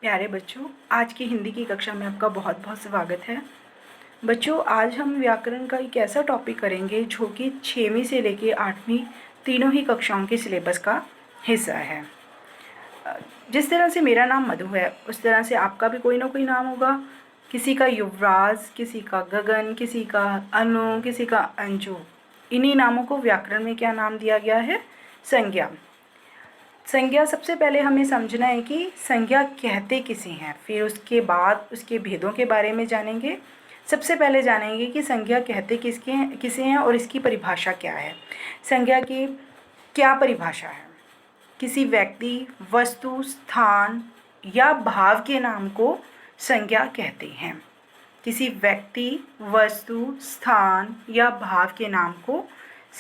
प्यारे बच्चों, आज की हिंदी की कक्षा में आपका बहुत बहुत स्वागत है। बच्चों, आज हम व्याकरण का एक ऐसा टॉपिक करेंगे जो कि 6वीं से लेके 8वीं तीनों ही कक्षाओं के सिलेबस का हिस्सा है। जिस तरह से मेरा नाम मधु है, उस तरह से आपका भी कोई ना कोई नाम होगा। किसी का युवराज, किसी का गगन, किसी का अनु, किसी का अंजू। इन्हीं नामों को व्याकरण में क्या नाम दिया गया है? संज्ञा। संज्ञा सबसे पहले हमें समझना है कि संज्ञा कहते किसे हैं, फिर उसके बाद उसके भेदों के बारे में जानेंगे। सबसे पहले जानेंगे कि संज्ञा कहते किसे हैं और इसकी परिभाषा क्या है। संज्ञा की क्या परिभाषा है? किसी व्यक्ति, वस्तु, स्थान या भाव के नाम को संज्ञा कहते हैं। किसी व्यक्ति, वस्तु, स्थान या भाव के नाम को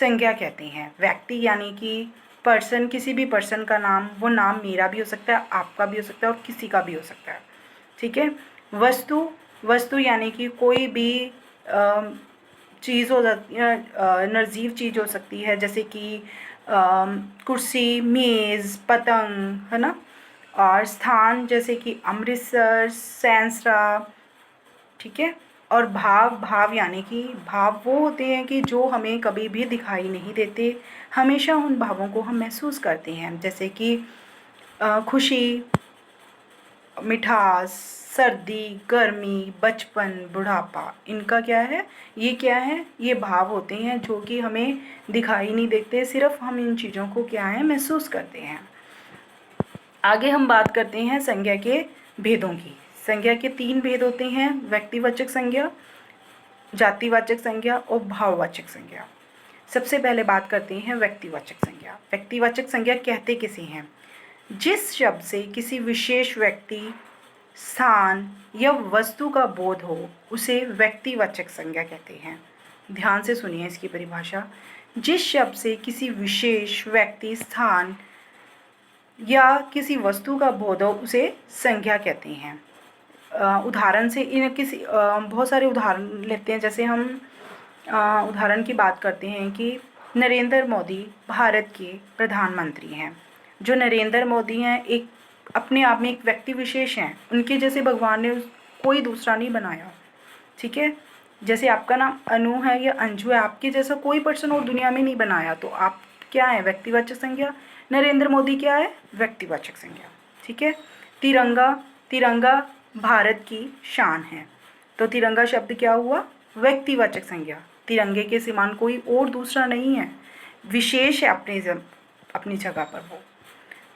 संज्ञा कहते हैं। व्यक्ति यानी कि पर्सन, किसी भी पर्सन का नाम, वो नाम मेरा भी हो सकता है, आपका भी हो सकता है और किसी का भी हो सकता है। ठीक है। वस्तु, वस्तु यानी कि कोई भी चीज़ हो सकती है, निर्जीव चीज़ हो सकती है, जैसे कि कुर्सी, मेज़, पतंग, है ना। और स्थान जैसे कि अमृतसर, सैंसरा। ठीक है। और भाव, भाव यानी कि भाव वो होते हैं कि जो हमें कभी भी दिखाई नहीं देते, हमेशा उन भावों को हम महसूस करते हैं, जैसे कि खुशी, मिठास, सर्दी, गर्मी, बचपन, बुढ़ापा। इनका क्या है? ये क्या है? ये भाव होते हैं जो कि हमें दिखाई नहीं देते, सिर्फ हम इन चीज़ों को क्या है, महसूस करते हैं। आगे हम बात करते हैं संज्ञा के भेदों की। संज्ञा के 3 भेद होते हैं: व्यक्तिवाचक संज्ञा, जातिवाचक संज्ञा और भाववाचक संज्ञा। सबसे पहले बात करते हैं व्यक्तिवाचक संज्ञा। व्यक्तिवाचक संज्ञा कहते किसे हैं? जिस शब्द से किसी विशेष व्यक्ति, स्थान या वस्तु का बोध हो, उसे व्यक्तिवाचक संज्ञा कहते हैं। ध्यान से सुनिए इसकी परिभाषा। जिस शब्द से किसी विशेष व्यक्ति, स्थान या किसी वस्तु का बोध हो, उसे संज्ञा कहते हैं। उदाहरण से बहुत सारे उदाहरण लेते हैं। जैसे हम उदाहरण की बात करते हैं कि नरेंद्र मोदी भारत के प्रधानमंत्री हैं। जो नरेंद्र मोदी हैं, एक अपने आप में एक व्यक्ति विशेष हैं। उनके जैसे भगवान ने कोई दूसरा नहीं बनाया। ठीक है। जैसे आपका नाम अनु है या अंजू है, आपके जैसा कोई पर्सन और दुनिया में नहीं बनाया, तो आप क्या है? व्यक्तिवाचक संज्ञा। नरेंद्र मोदी क्या है? व्यक्तिवाचक संज्ञा। ठीक है। तिरंगा, तिरंगा भारत की शान है, तो तिरंगा शब्द क्या हुआ? व्यक्तिवाचक संज्ञा। तिरंगे के समान कोई और दूसरा नहीं है, विशेष है अपनी जगह पर वो।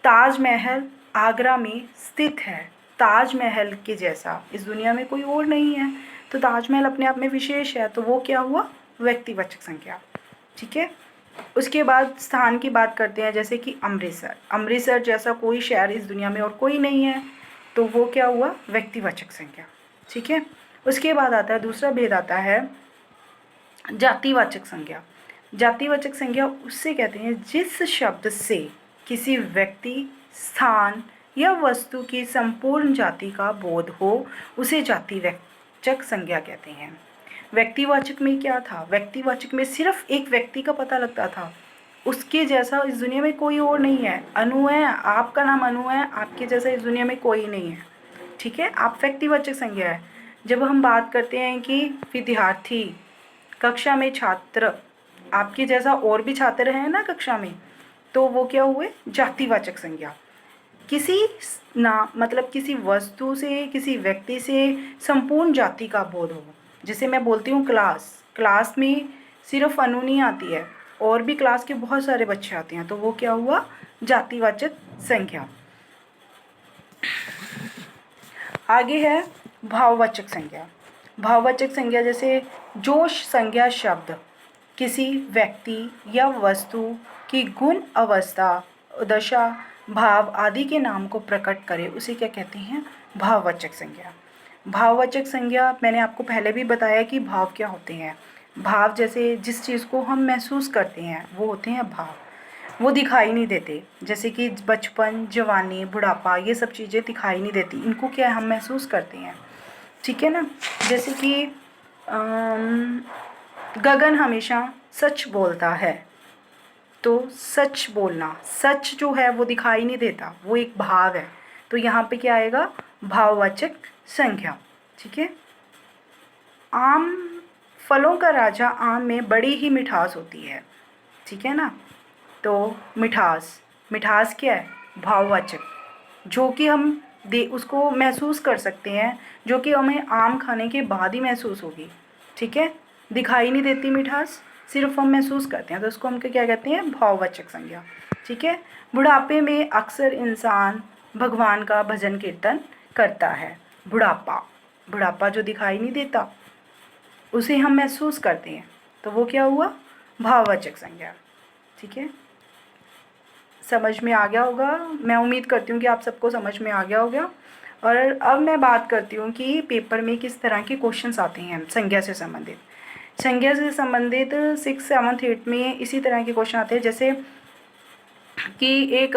ताजमहल आगरा में स्थित है। ताजमहल के जैसा इस दुनिया में कोई और नहीं है, तो ताजमहल अपने आप में विशेष है, तो वो क्या हुआ? व्यक्तिवाचक संज्ञा। ठीक है। उसके बाद स्थान की बात करते हैं, जैसे कि अमृतसर। अमृतसर जैसा कोई शहर इस दुनिया में और कोई नहीं है, तो वो क्या हुआ? व्यक्तिवाचक संज्ञा। ठीक है। उसके बाद आता है दूसरा भेद, आता है जातिवाचक संज्ञा। जातिवाचक संज्ञा उससे कहते हैं जिस शब्द से किसी व्यक्ति, स्थान या वस्तु की संपूर्ण जाति का बोध हो, उसे जातिवाचक संज्ञा कहते हैं। व्यक्तिवाचक में क्या था? व्यक्तिवाचक में सिर्फ एक व्यक्ति का पता लगता था, उसके जैसा इस दुनिया में कोई और नहीं है। अनु है, आपका नाम अनु है, आपके जैसा इस दुनिया में कोई नहीं है। ठीक है। आप व्यक्तिवाचक संज्ञा है। जब हम बात करते हैं कि विद्यार्थी, कक्षा में छात्र, आपके जैसा और भी छात्र हैं ना कक्षा में, तो वो क्या हुए? जातिवाचक संज्ञा। किसी मतलब किसी वस्तु से, किसी व्यक्ति से संपूर्ण जाति का बोध हो। जैसे मैं बोलती हूँ क्लास, क्लास में सिर्फ अनु नहीं आती है, और भी क्लास के बहुत सारे बच्चे आते हैं, तो वो क्या हुआ? जातिवाचक संज्ञा। आगे है भाववाचक संज्ञा। भाववाचक संज्ञा जैसे जो संज्ञा शब्द किसी व्यक्ति या वस्तु की गुण, अवस्था, दशा, भाव आदि के नाम को प्रकट करे, उसे क्या कहते हैं? भाववाचक संज्ञा। भाववाचक संज्ञा मैंने आपको पहले भी बताया कि भाव क्या होते हैं। भाव जैसे जिस चीज़ को हम महसूस करते हैं वो होते हैं भाव, वो दिखाई नहीं देते। जैसे कि बचपन, जवानी, बुढ़ापा, ये सब चीज़ें दिखाई नहीं देती, इनको क्या हम महसूस करते हैं। ठीक है ना। जैसे कि गगन हमेशा सच बोलता है, तो सच बोलना, सच जो है वो दिखाई नहीं देता, वो एक भाव है। तो यहाँ पे क्या आएगा, भाववाचक संज्ञा। ठीक है। आम, फलों का राजा आम में बड़ी ही मिठास होती है। ठीक है ना। तो मिठास, मिठास क्या है, भाववाचक, जो कि हम दे उसको महसूस कर सकते हैं, जो कि हमें आम खाने के बाद ही महसूस होगी। ठीक है। दिखाई नहीं देती मिठास, सिर्फ हम महसूस करते हैं, तो उसको हम क्या कहते हैं, भाववाचक संज्ञा। ठीक है। बुढ़ापे में अक्सर इंसान भगवान का भजन कीर्तन करता है। बुढ़ापा, बुढ़ापा जो दिखाई नहीं देता उसे हम महसूस करते हैं, तो वो क्या हुआ, भाववाचक संज्ञा। ठीक है। समझ में आ गया होगा, मैं उम्मीद करती हूँ कि आप सबको समझ में आ गया होगा। और अब मैं बात करती हूँ कि पेपर में किस तरह के क्वेश्चंस आते हैं संज्ञा से संबंधित। संज्ञा से संबंधित 6, 7, 8 में इसी तरह के क्वेश्चन आते हैं, जैसे कि एक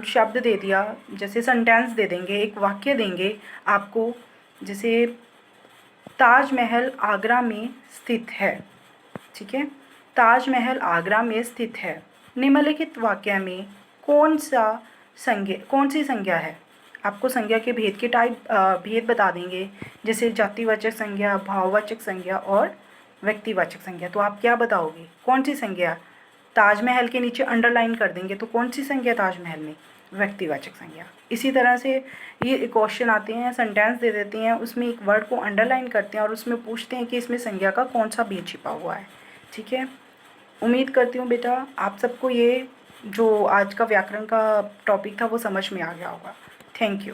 शब्द दे दिया, जैसे सेंटेंस दे देंगे, एक वाक्य देंगे आपको, जैसे ताजमहल आगरा में स्थित है। ठीक है। ताजमहल आगरा में स्थित है। निम्नलिखित वाक्य में कौन सी संज्ञा है। आपको संज्ञा के भेद के भेद बता देंगे, जैसे जातिवाचक संज्ञा, भाववाचक संज्ञा और व्यक्तिवाचक संज्ञा। तो आप क्या बताओगे, कौन सी संज्ञा, ताजमहल के नीचे अंडरलाइन कर देंगे, तो कौन सी संज्ञा ताजमहल में, व्यक्तिवाचक संज्ञा। इसी तरह से ये क्वेश्चन आते हैं, सेंटेंस दे देते हैं, उसमें एक वर्ड को अंडरलाइन करते हैं और उसमें पूछते हैं कि इसमें संज्ञा का कौन सा भेद छिपा हुआ है। ठीक है। उम्मीद करती हूँ बेटा आप सबको ये जो आज का व्याकरण का टॉपिक था वो समझ में आ गया होगा। Thank you.